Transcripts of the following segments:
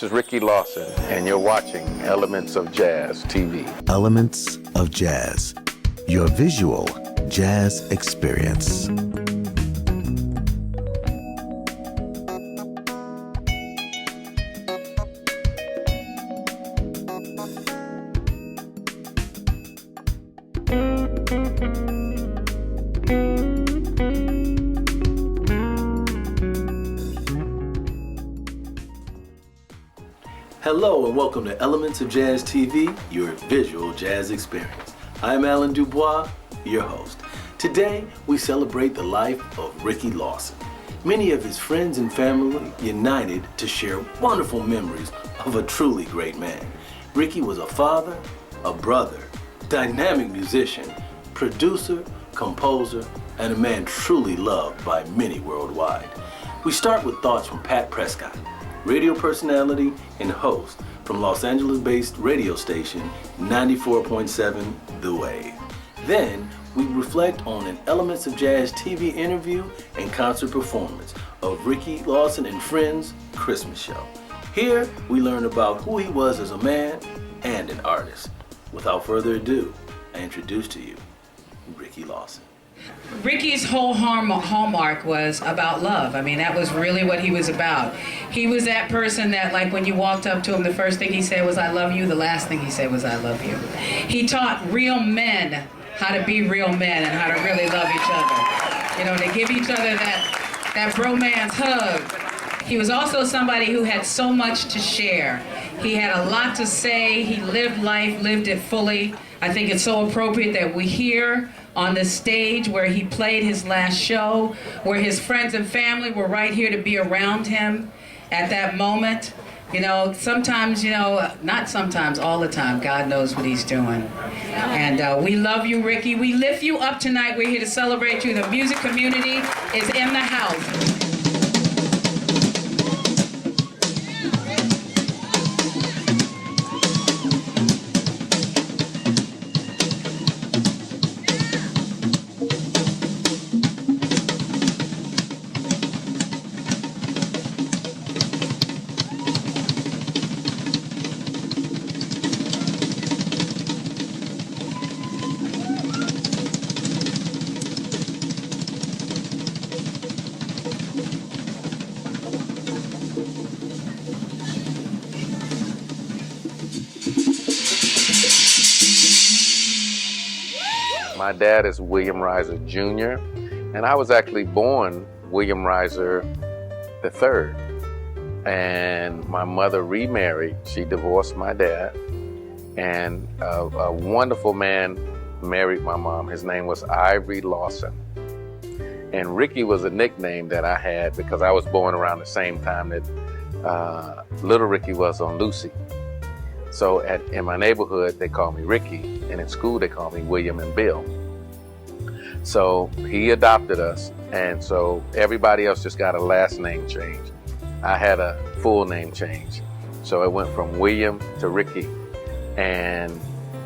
This is Ricky Lawson, and you're watching Elements of Jazz TV. Elements of Jazz, your visual jazz experience. Hello and welcome to Elements of Jazz TV, your visual jazz experience. I'm Alan Dubois, your host. Today, we celebrate the life of Ricky Lawson. Many of his friends and family united to share wonderful memories of a truly great man. Ricky was a father, a brother, dynamic musician, producer, composer, and a man truly loved by many worldwide. We start with thoughts from Pat Prescott, radio personality and host from Los Angeles-based radio station 94.7 The Wave. Then, we reflect on an Elements of Jazz TV interview and concert performance of Ricky Lawson and Friends Christmas show. Here, we learn about who he was as a man and an artist. Without further ado, I introduce to you Ricky Lawson. Ricky's whole hallmark was about love. I mean, that was really what he was about. He was that person that, like, when you walked up to him, the first thing he said was, "I love you." The last thing he said was, "I love you." He taught real men how to be real men and how to really love each other. You know, to give each other that bromance hug. He was also somebody who had so much to share. He had a lot to say. He lived life, lived it fully. I think it's so appropriate that we hear on the stage where he played his last show, where his friends and family were right here to be around him at that moment. You know, sometimes, not sometimes, all the time, God knows what he's doing. And we love you, Ricky. We lift you up tonight. We're here to celebrate you. The music community is in the house. My dad is William Reiser Jr., and I was actually born William Reiser III. And my mother remarried. She divorced my dad, and a wonderful man married my mom. His name was Ivory Lawson. And Ricky was a nickname that I had because I was born around the same time that little Ricky was on Lucy. So in my neighborhood, they call me Ricky, and in school, they call me William and Bill. So he adopted us, and so everybody else just got a last name change. I had a full name change. So it went from William to Ricky, and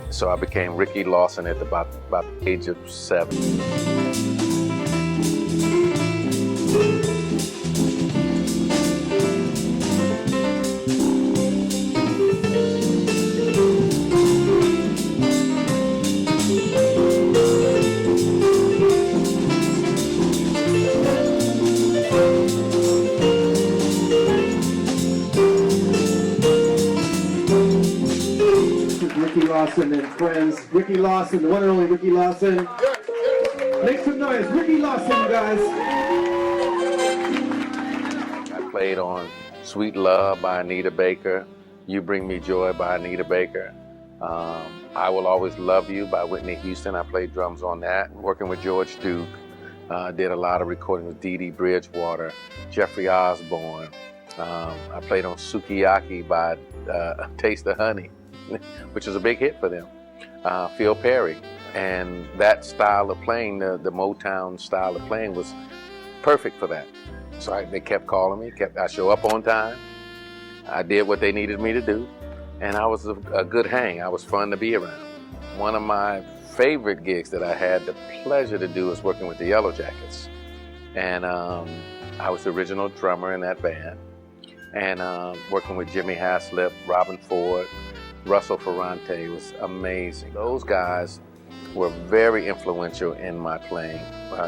so I became Ricky Lawson at about the age of 7. Ricky Lawson and Friends. Ricky Lawson, the one and only Ricky Lawson. Make some noise. Ricky Lawson, guys. I played on Sweet Love by Anita Baker, You Bring Me Joy by Anita Baker, I Will Always Love You by Whitney Houston. I played drums on that. Working with George Duke, did a lot of recording with Dee Dee Bridgewater, Jeffrey Osborne. I played on Sukiyaki by Taste of Honey, which was a big hit for them. Phil Perry. And that style of playing, the Motown style of playing, was perfect for that. So they kept calling me, I show up on time. I did what they needed me to do, and I was a good hang. I was fun to be around. One of my favorite gigs that I had the pleasure to do was working with the Yellowjackets. And I was the original drummer in that band. And working with Jimmy Haslip, Robin Ford, Russell Ferrante was amazing. Those guys were very influential in my playing.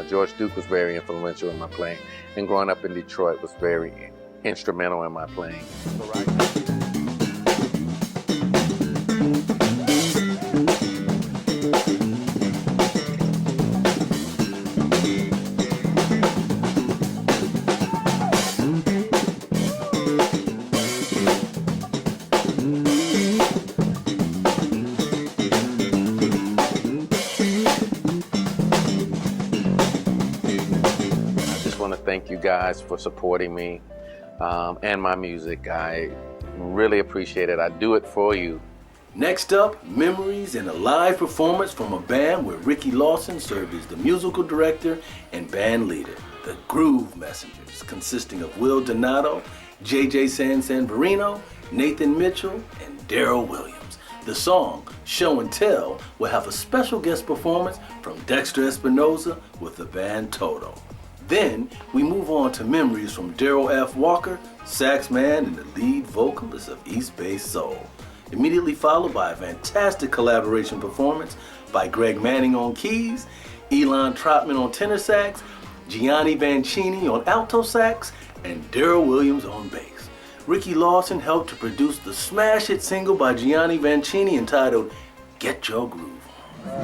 George Duke was very influential in my playing. And growing up in Detroit was very instrumental in my playing. Thank you guys for supporting me and my music. I really appreciate it. I do it for you. Next up, memories and a live performance from a band where Ricky Lawson served as the musical director and band leader, the Groove Messengers, consisting of Will Donato, J.J. San-Severino, Nathan Mitchell, and Daryl Williams. The song, Show and Tell, will have a special guest performance from Dexter Espinosa with the band Toto. Then we move on to memories from Daryl F. Walker, sax man and the lead vocalist of East Bay Soul. Immediately followed by a fantastic collaboration performance by Greg Manning on keys, Elon Trotman on tenor sax, Gianni Vancini on alto sax, and Daryl Williams on bass. Ricky Lawson helped to produce the smash hit single by Gianni Vancini entitled Get Your Groove.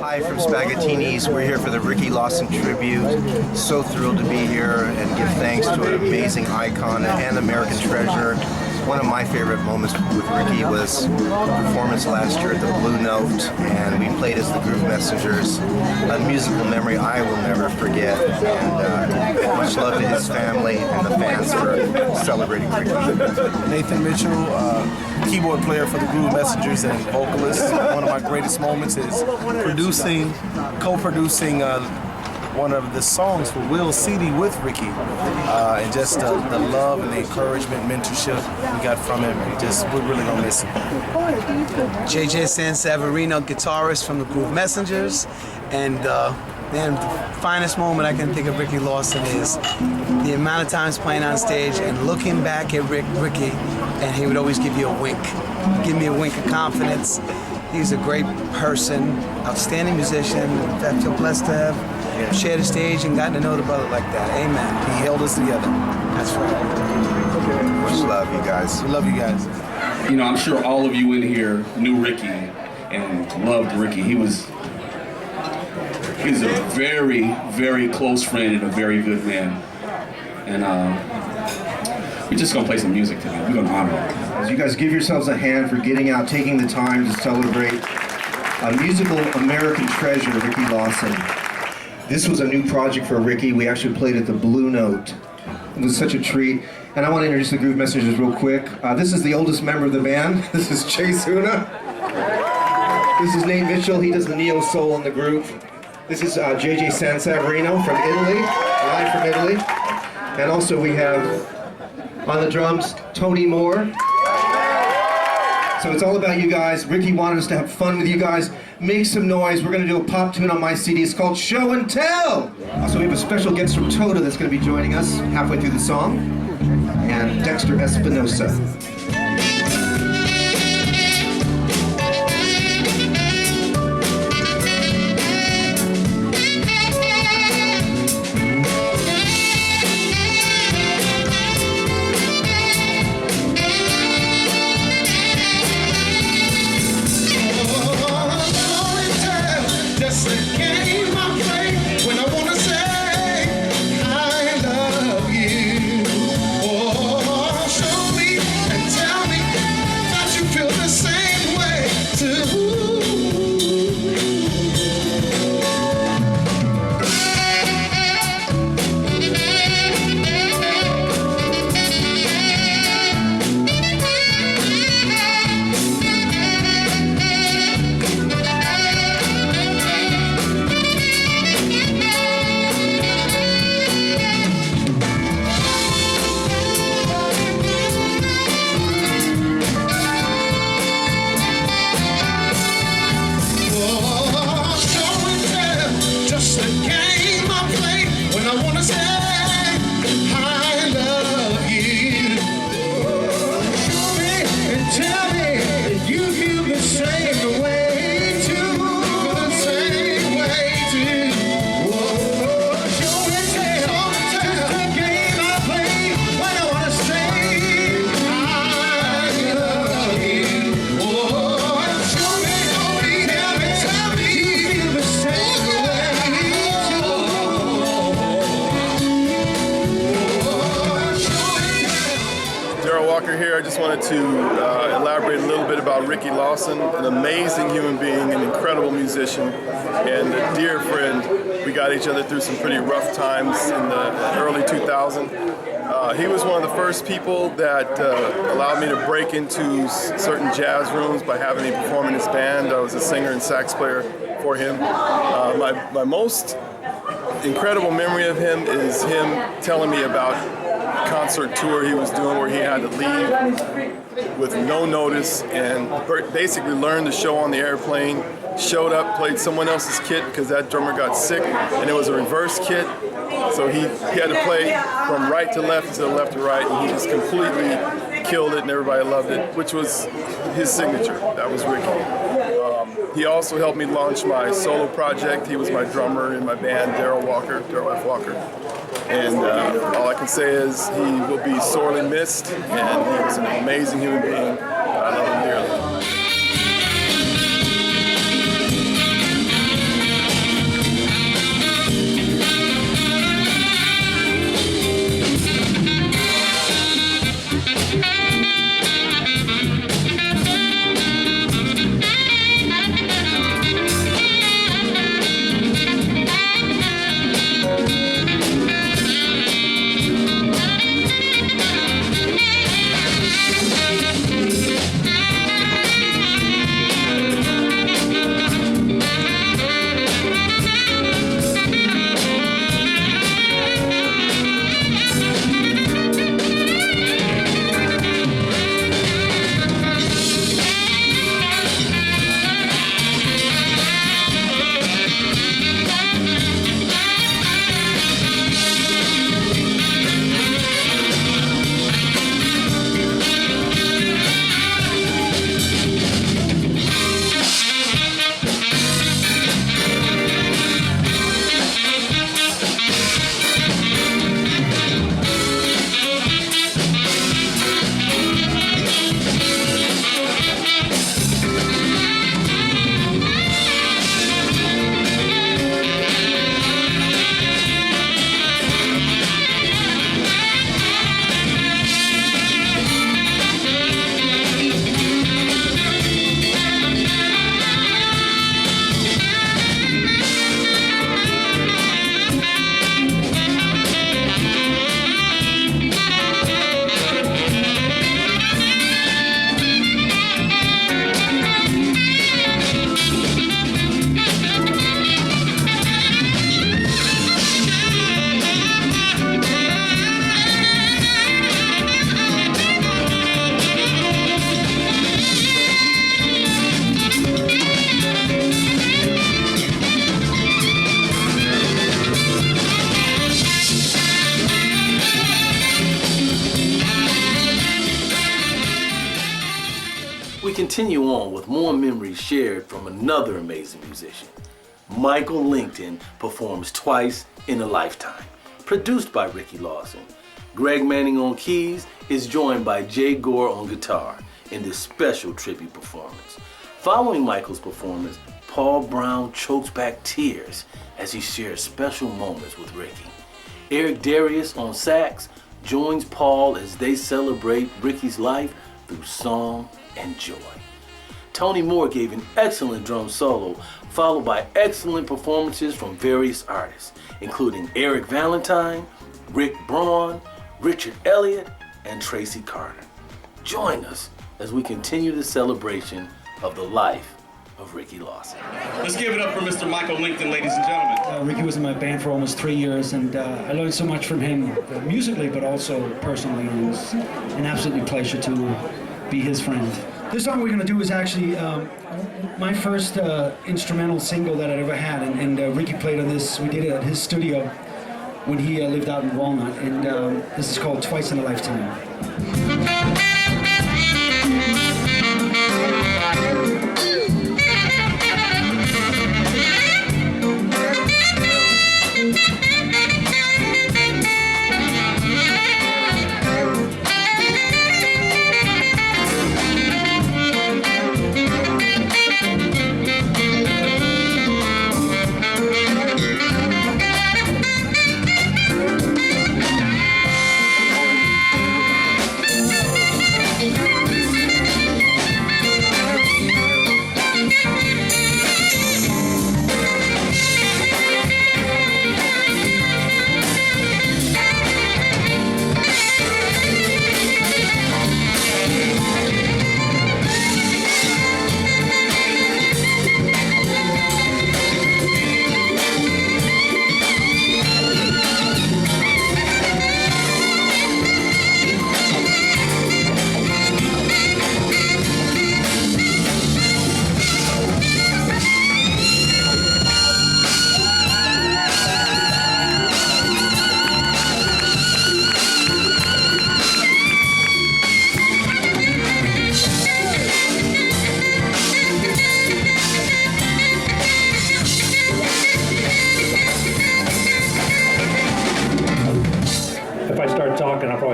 Hi from Spaghettinis. We're here for the Ricky Lawson tribute. So thrilled to be here and give thanks to an amazing icon and American treasure. One of my favorite moments with Ricky was a performance last year at the Blue Note, and we played as the Groove Messengers. A musical memory I will never forget, and much love to his family and the fans for celebrating Ricky. Nathan Mitchell, keyboard player for the Groove Messengers and vocalist. One of my greatest moments is co-producing one of the songs for Will's CD with Ricky, and just the love and the encouragement, mentorship we got from him. We're really gonna miss him. J.J. San-Severino, guitarist from the Groove Messengers, and man, the finest moment I can think of Ricky Lawson is the amount of times playing on stage and looking back at Ricky, and he would always give you a wink, give me a wink of confidence. He's a great person, outstanding musician. I feel blessed to have shared a stage and gotten to know the brother like that. Amen. He held us together. That's right. Much love, you guys. We love you guys. You know, I'm sure all of you in here knew Ricky and loved Ricky. He was a very, very close friend and a very good man. And we're just gonna play some music today. We're gonna honor him. As you guys give yourselves a hand for getting out, taking the time to celebrate a musical American treasure, Ricky Lawson. This was a new project for Ricky. We actually played at the Blue Note. It was such a treat. And I want to introduce the Groove Messengers real quick. This is the oldest member of the band. This is Chase Huna. This is Nate Mitchell. He does the neo soul in the group. This is J.J. San-Severino from Italy, live from Italy. And also we have on the drums, Tony Moore. So it's all about you guys. Ricky wanted us to have fun with you guys. Make some noise. We're going to do a pop tune on my CD. It's called Show and Tell. So we have a special guest from Toto that's going to be joining us halfway through the song. And Dexter Espinosa. I love you. Oh, show me and elaborate a little bit about Ricky Lawson, an amazing human being, an incredible musician, and a dear friend. We got each other through some pretty rough times in the early 2000s. He was one of the first people that allowed me to break into certain jazz rooms by having me perform in his band. I was a singer and sax player for him. My most incredible memory of him is him telling me about a concert tour he was doing where he had to leave with no notice and basically learned the show on the airplane, showed up, played someone else's kit because that drummer got sick, and it was a reverse kit. So he had to play from right to left instead of left to right, and he just completely killed it, and everybody loved it, which was his signature. That was Ricky. He also helped me launch my solo project. He was my drummer in my band, Daryl F. Walker. And all I can say is he will be sorely missed, and he was an amazing human being. I love him dearly. Continue on with more memories shared from another amazing musician. Michael Linton performs Twice in a Lifetime, produced by Ricky Lawson. Greg Manning on keys is joined by Jay Gore on guitar in this special tribute performance. Following Michael's performance, Paul Brown chokes back tears as he shares special moments with Ricky. Eric Darius on sax joins Paul as they celebrate Ricky's life through song and joy. Tony Moore gave an excellent drum solo, followed by excellent performances from various artists, including Eric Valentine, Rick Braun, Richard Elliott, and Tracy Carter. Join us as we continue the celebration of the life of Ricky Lawson. Let's give it up for Mr. Michael Linton, ladies and gentlemen. Ricky was in my band for almost 3 years, and I learned so much from him, musically, but also personally. It was an absolute pleasure to be his friend. This song we're going to do is actually my first instrumental single that I ever had, and Ricky played on this. We did it at his studio when he lived out in Walnut, and this is called Twice in a Lifetime.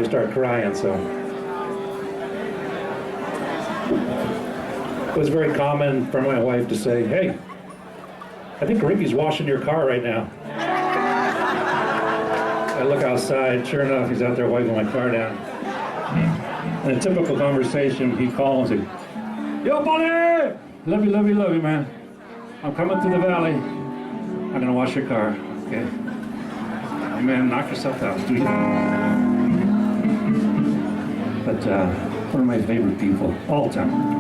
I start crying, so. It was very common for my wife to say, hey, I think Ricky's washing your car right now. I look outside, sure enough, he's out there wiping my car down. In a typical conversation, he calls and says, yo, buddy! Love you, man. I'm coming through the valley. I'm gonna wash your car, okay? Oh, man, knock yourself out, do you? But one of my favorite people, all time.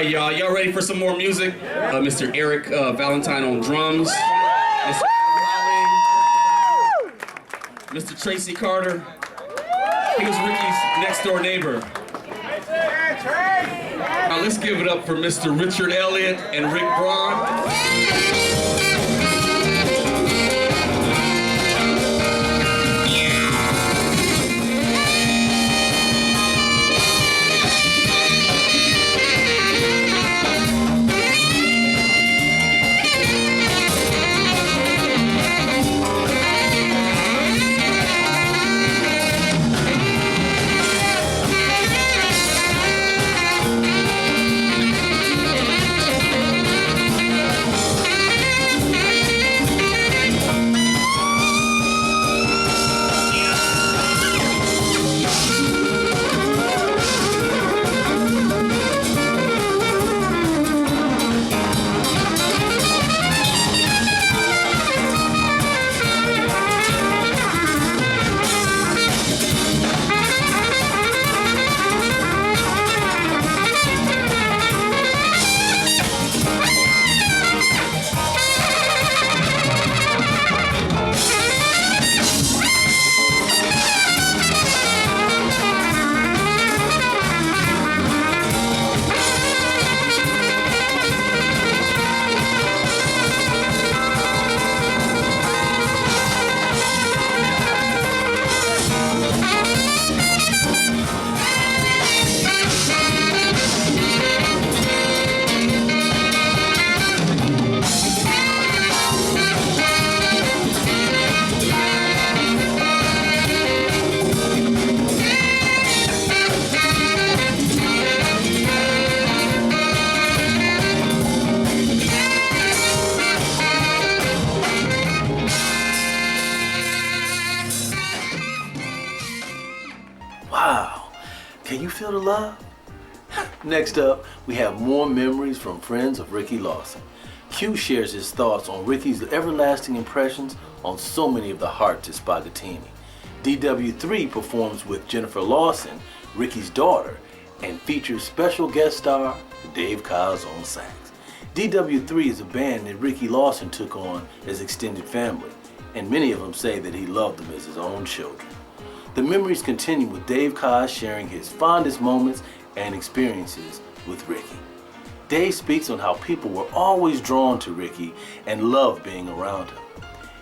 Y'all ready for some more music? Mr. Eric Valentine on drums. Mr. Holly. Mr. Tracy Carter. He was Ricky's next door neighbor. Now let's give it up for Mr. Richard Elliott and Rick Braun. you feel the love? Next up, we have more memories from friends of Ricky Lawson. Q shares his thoughts on Ricky's everlasting impressions on so many of the hearts at Spaghettini. DW3 performs with Jennifer Lawson, Ricky's daughter, and features special guest star Dave Kaz on sax. DW3 is a band that Ricky Lawson took on as extended family, and many of them say that he loved them as his own children. The memories continue with Dave Kaz sharing his fondest moments and experiences with Ricky. Dave speaks on how people were always drawn to Ricky and loved being around him.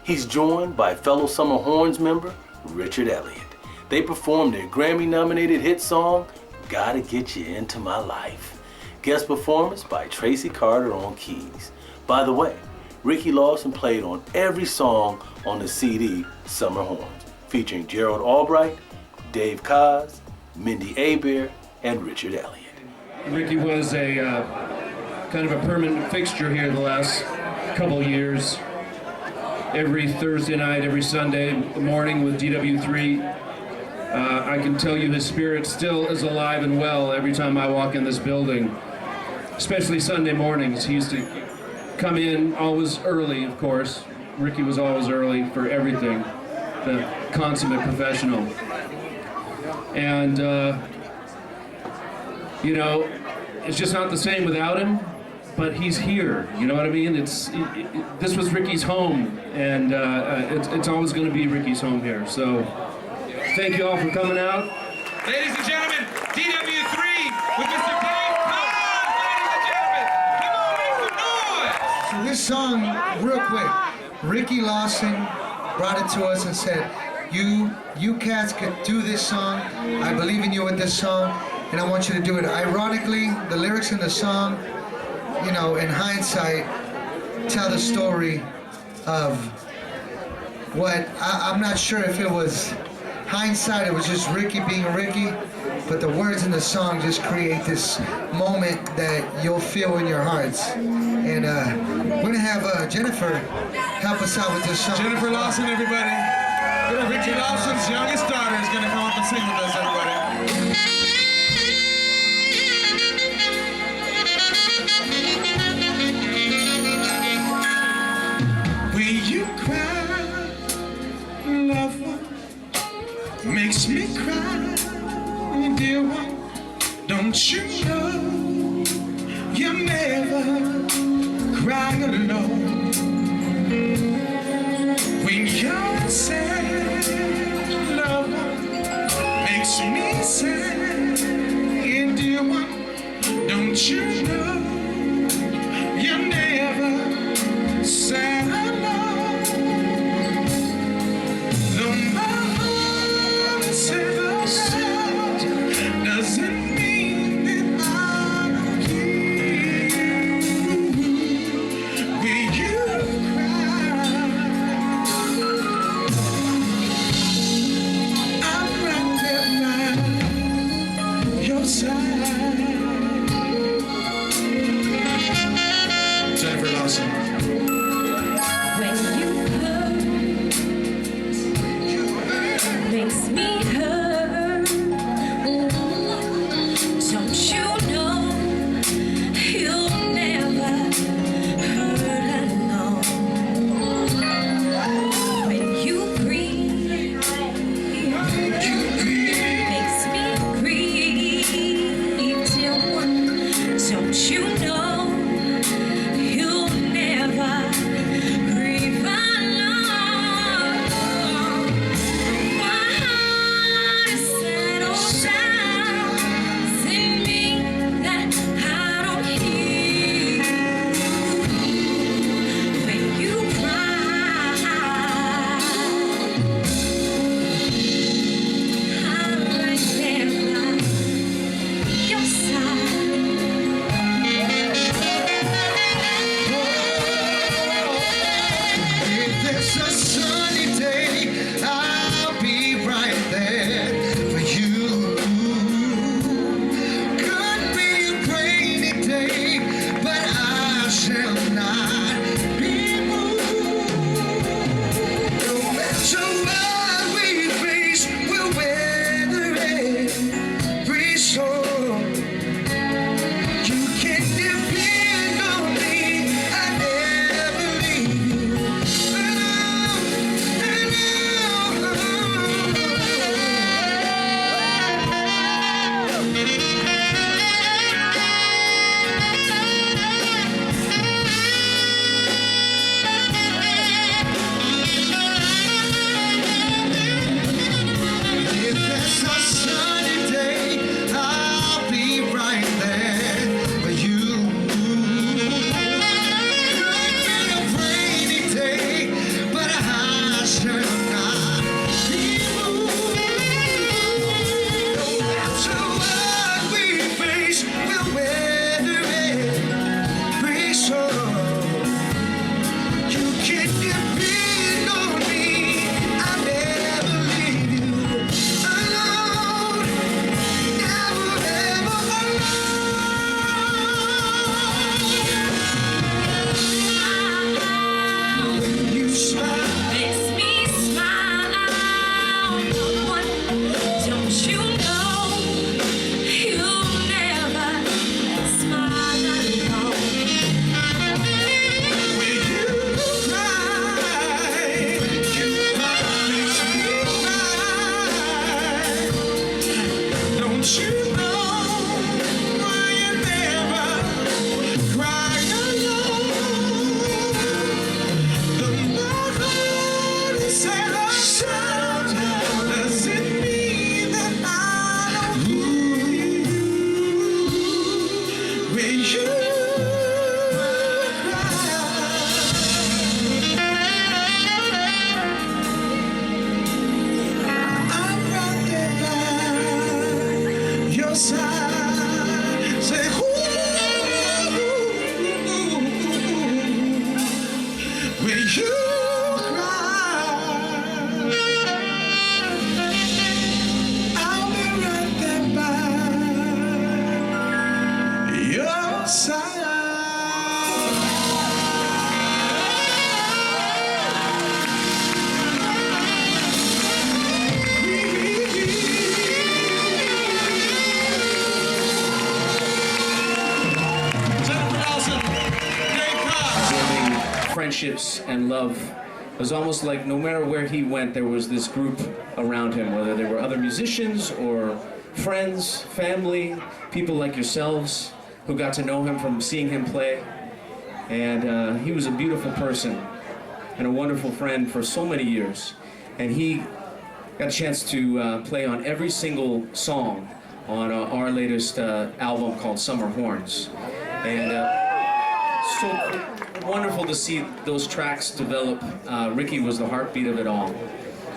He's joined by fellow Summer Horns member Richard Elliott. They performed their Grammy-nominated hit song, Gotta Get You Into My Life. Guest performance by Tracy Carter on keys. By the way, Ricky Lawson played on every song on the CD Summer Horns, featuring Gerald Albright, Dave Kaz, Mindy Abair, and Richard Elliott. Ricky was a kind of a permanent fixture here the last couple years. Every Thursday night, every Sunday morning with DW3. I can tell you his spirit still is alive and well every time I walk in this building, especially Sunday mornings. He used to come in always early, of course. Ricky was always early for everything, the consummate professional. And, you know, it's just not the same without him, but he's here, you know what I mean? This was Ricky's home, and it's always going to be Ricky's home here. So thank you all for coming out. Ladies and gentlemen, DW3 with Mr. Dave Kaz, ladies and gentlemen. Come on, make some noise. So this song, real quick, Ricky Lawson brought it to us and said, you cats could do this song. I believe in you with this song, and I want you to do it. Ironically, the lyrics in the song, you know, in hindsight, tell the story of what, I'm not sure if it was hindsight, it was just Ricky being Ricky, but the words in the song just create this moment that you'll feel in your hearts. And we're gonna have Jennifer help us out with this song. Jennifer Lawson, everybody. Ricky Lawson's youngest daughter is going to come up and sing with us, everybody. When you cry, love one, makes me cry, dear one. Don't you know you never cry alone? When you're sad, love makes me sad, dear one. Don't you know you're never sad alone? Though my heart says doesn't mean that I don't care. When when you cry, I'll be right there by your side. Friendships and love. It was almost like no matter where he went, there was this group around him, whether they were other musicians or friends, family, people like yourselves who got to know him from seeing him play. And he was a beautiful person and a wonderful friend for so many years. And he got a chance to play on every single song on our latest album called Summer Horns. And so wonderful to see those tracks develop. Ricky was the heartbeat of it all.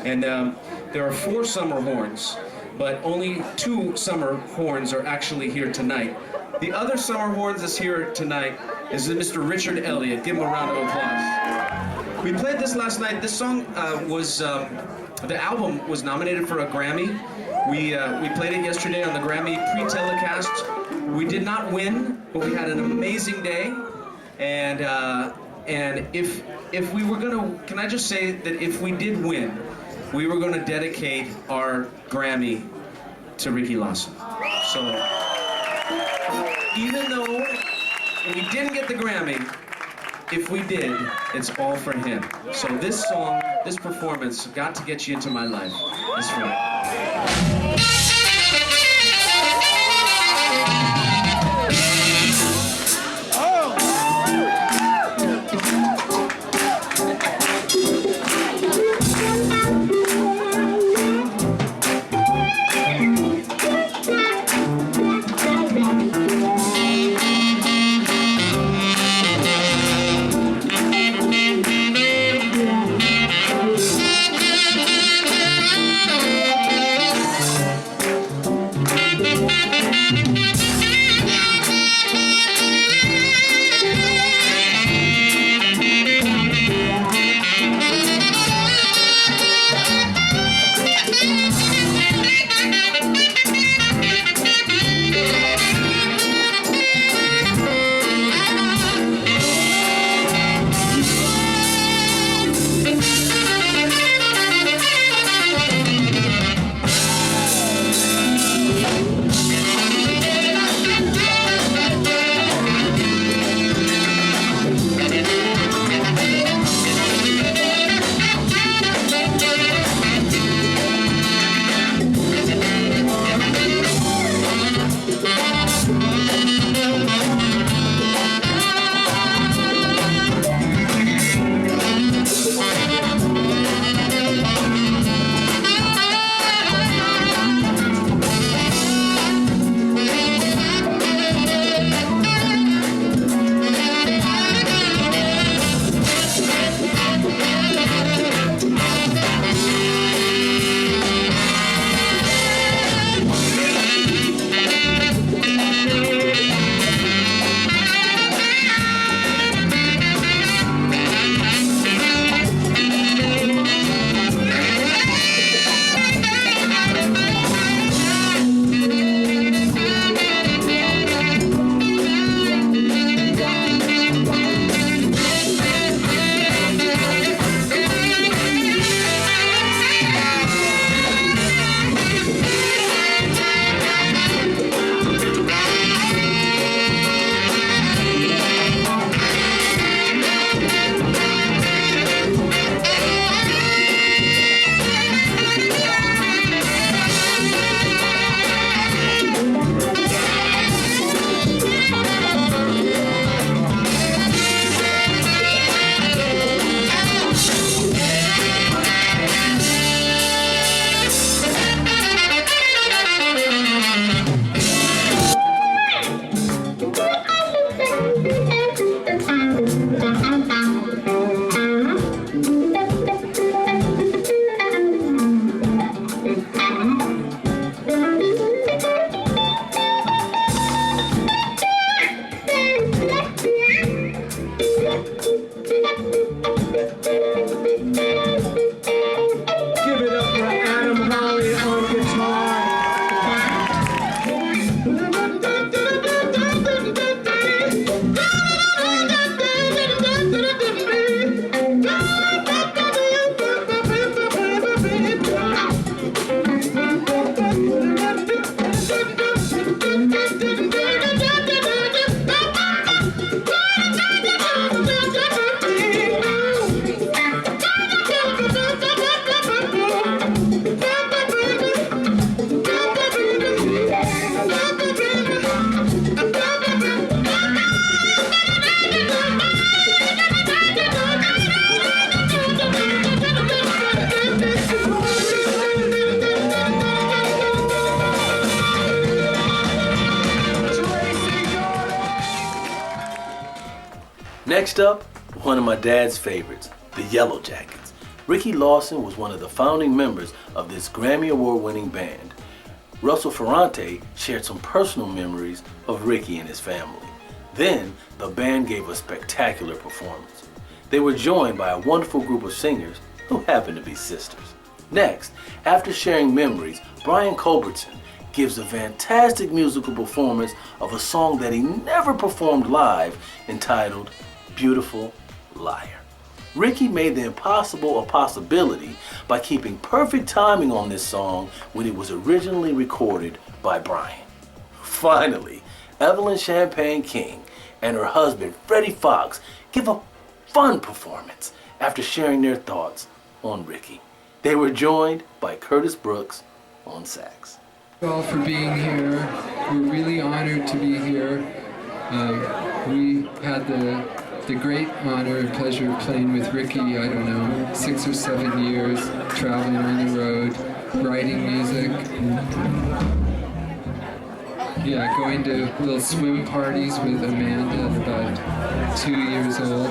And there are 4 summer horns, but only 2 summer horns are actually here tonight. The other summer horns that's here tonight is Mr. Richard Elliott. Give him a round of applause. We played this last night. This song the album was nominated for a Grammy. We played it yesterday on the Grammy pre-telecast. We did not win, but we had an amazing day. And if we were gonna, can I just say that if we did win, we were gonna dedicate our Grammy to Ricky Lawson. So even though we didn't get the Grammy, if we did, it's all for him. So this song, this performance, Got to Get You Into My Life, is for him. Next up, one of my dad's favorites, the Yellowjackets. Ricky Lawson was one of the founding members of this Grammy Award-winning band. Russell Ferrante shared some personal memories of Ricky and his family. Then, the band gave a spectacular performance. They were joined by a wonderful group of singers who happened to be sisters. Next, after sharing memories, Brian Culbertson gives a fantastic musical performance of a song that he never performed live entitled Beautiful Liar. Ricky made the impossible a possibility by keeping perfect timing on this song when it was originally recorded by Brian. Finally, Evelyn Champagne King and her husband Freddie Fox give a fun performance after sharing their thoughts on Ricky. They were joined by Curtis Brooks on sax. Thank you all for being here. We're really honored to be here. We had the great honor and pleasure of playing with Ricky, I don't know, 6 or 7 years, traveling on the road, writing music. Yeah, going to little swim parties with Amanda at about 2 years old.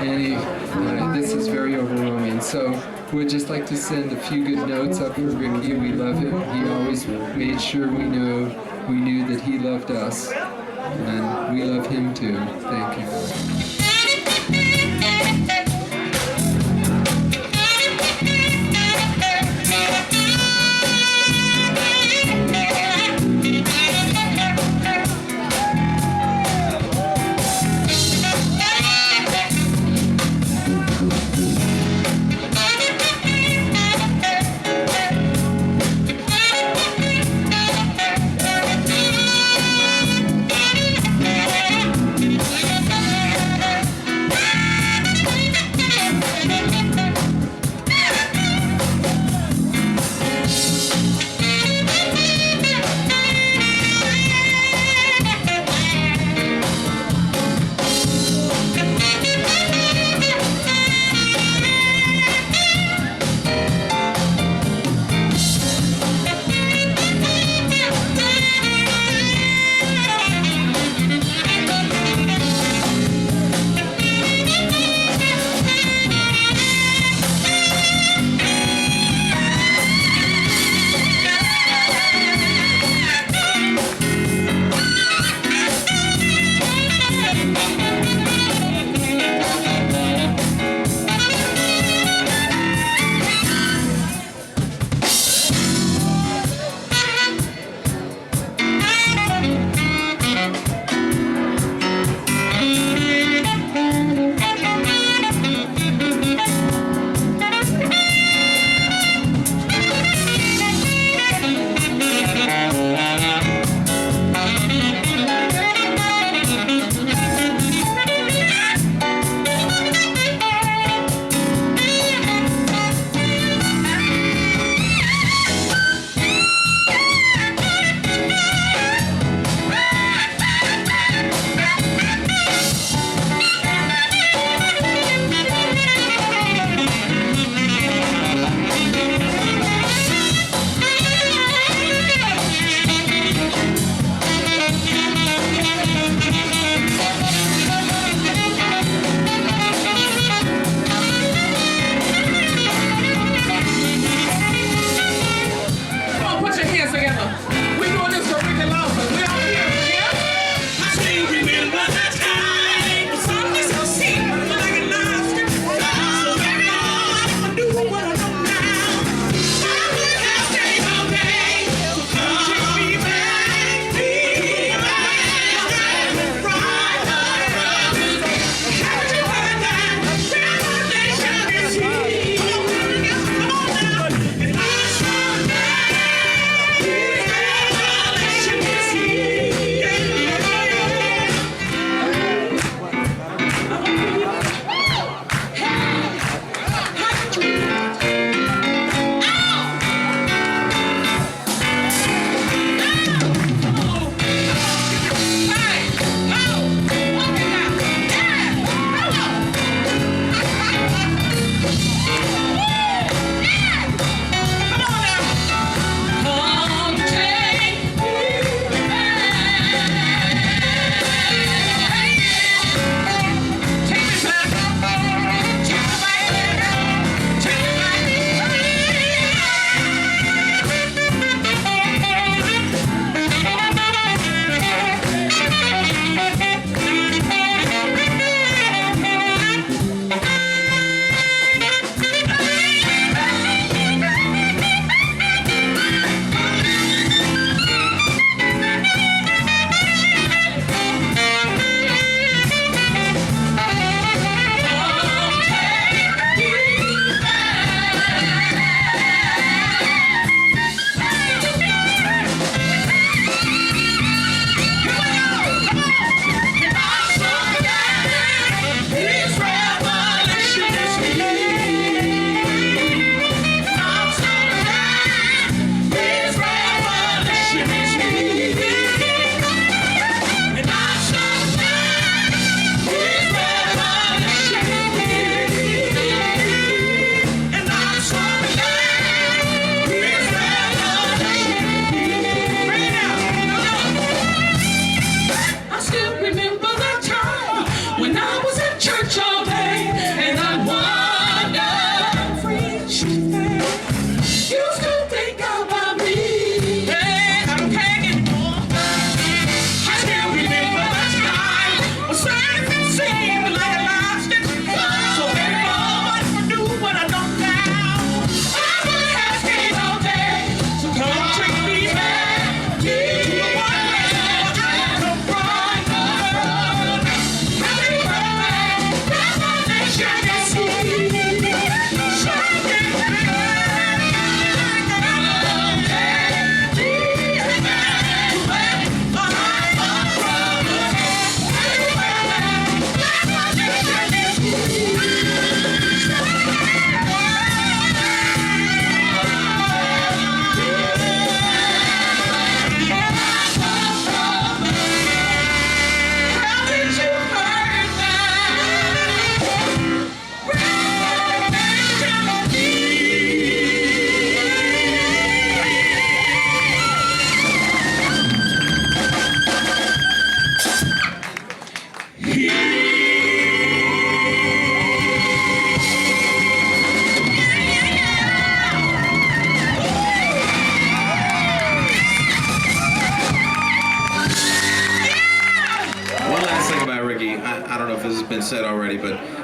And this is very overwhelming. So we'd just like to send a few good notes up for Ricky. We love him. He always made sure we knew that he loved us. And we love him too. Thank you.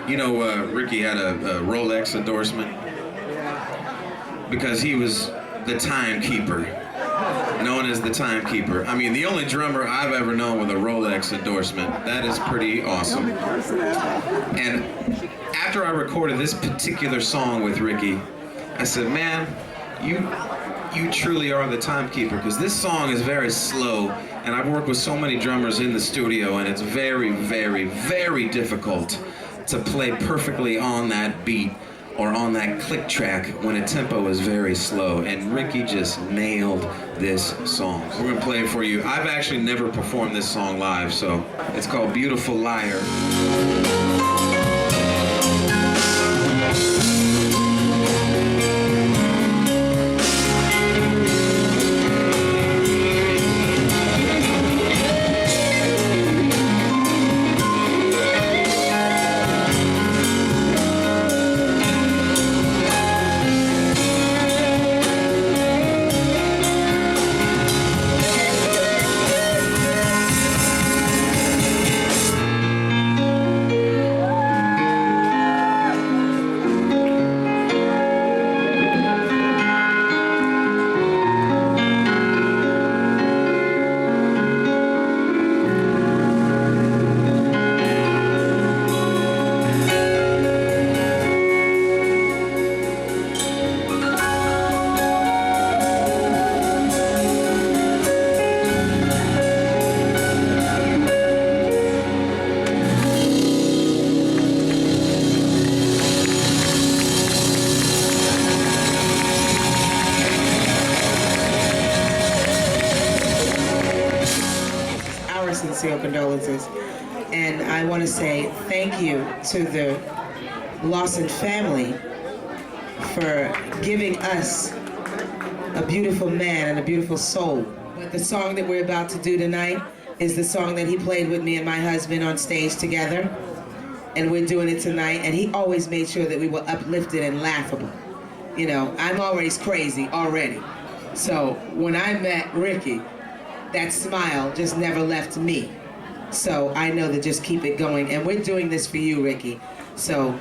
You know, Ricky had a Rolex endorsement because he was the timekeeper, known as the timekeeper. I mean, the only drummer I've ever known with a Rolex endorsement. That is pretty awesome. And after I recorded this particular song with Ricky, I said, man, you truly are the timekeeper, because this song is very slow, and I've worked with so many drummers in the studio, and it's very, very, very difficult to play perfectly on that beat or on that click track when a tempo is very slow, and Ricky just nailed this song. We're gonna play it for you. I've actually never performed this song live, so it's called Beautiful Liar. Sincere condolences, and I want to say thank you to the Lawson family for giving us a beautiful man and a beautiful soul. But the song that we're about to do tonight is the song that he played with me and my husband on stage together, and we're doing it tonight, and he always made sure that we were uplifted and laughable. You know, I'm always crazy already, so when I met Ricky, that smile just never left me. So I know to just keep it going. And we're doing this for you, Ricky. So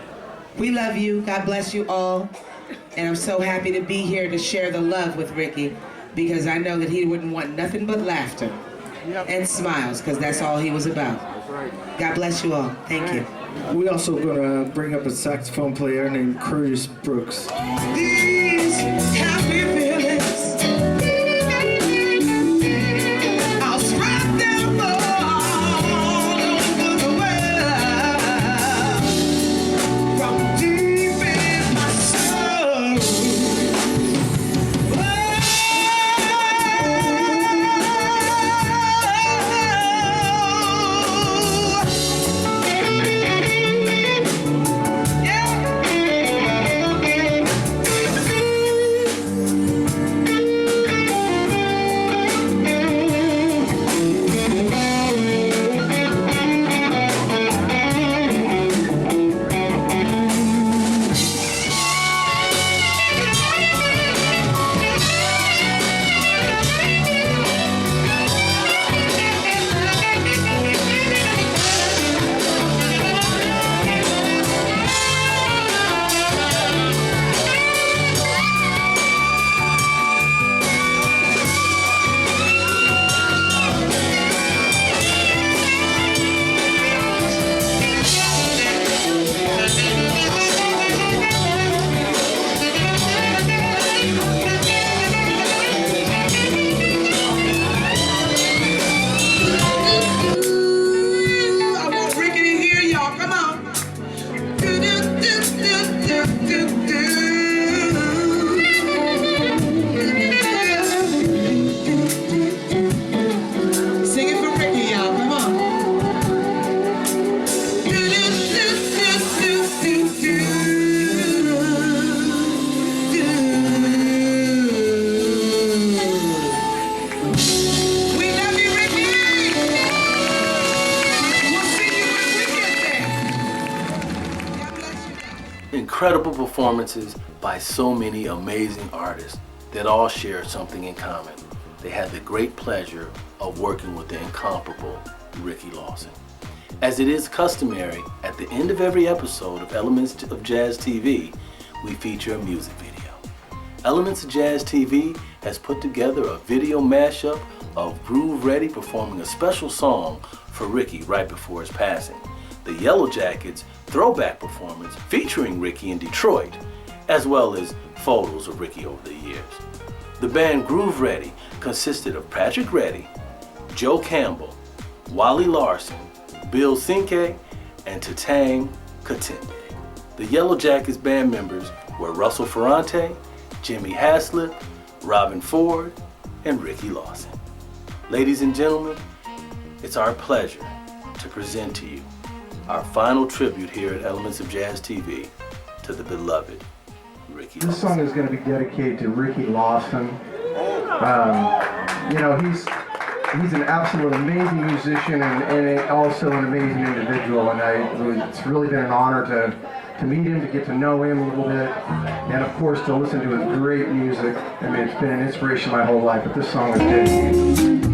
we love you. God bless you all. And I'm so happy to be here to share the love with Ricky, because I know that he wouldn't want nothing but laughter and smiles, because that's all he was about. God bless you all. Thank you. We're also going to bring up a saxophone player named Curtis Brooks. These happy feelings, incredible performances by so many amazing artists that all shared something in common. They had the great pleasure of working with the incomparable Ricky Lawson. As it is customary, at the end of every episode of Elements of Jazz TV, we feature a music video. Elements of Jazz TV has put together a video mashup of Groove Ready performing a special song for Ricky right before his passing. The Yellowjackets throwback performance featuring Ricky in Detroit, as well as photos of Ricky over the years. The band Groove Ready consisted of Patrick Reddy, Joe Campbell, Wally Larson, Bill Cinque, and Tatang Katembe. The Yellowjackets band members were Russell Ferrante, Jimmy Haslip, Robin Ford, and Ricky Lawson. Ladies and gentlemen, it's our pleasure to present to you our final tribute here at Elements of Jazz TV to the beloved Ricky Lawson. This song is going to be dedicated to Ricky Lawson. You know, he's an absolute amazing musician and also an amazing individual, and it's really been an honor to meet him, to get to know him a little bit, and of course to listen to his great music. I mean, it's been an inspiration my whole life, but this song is dedicated.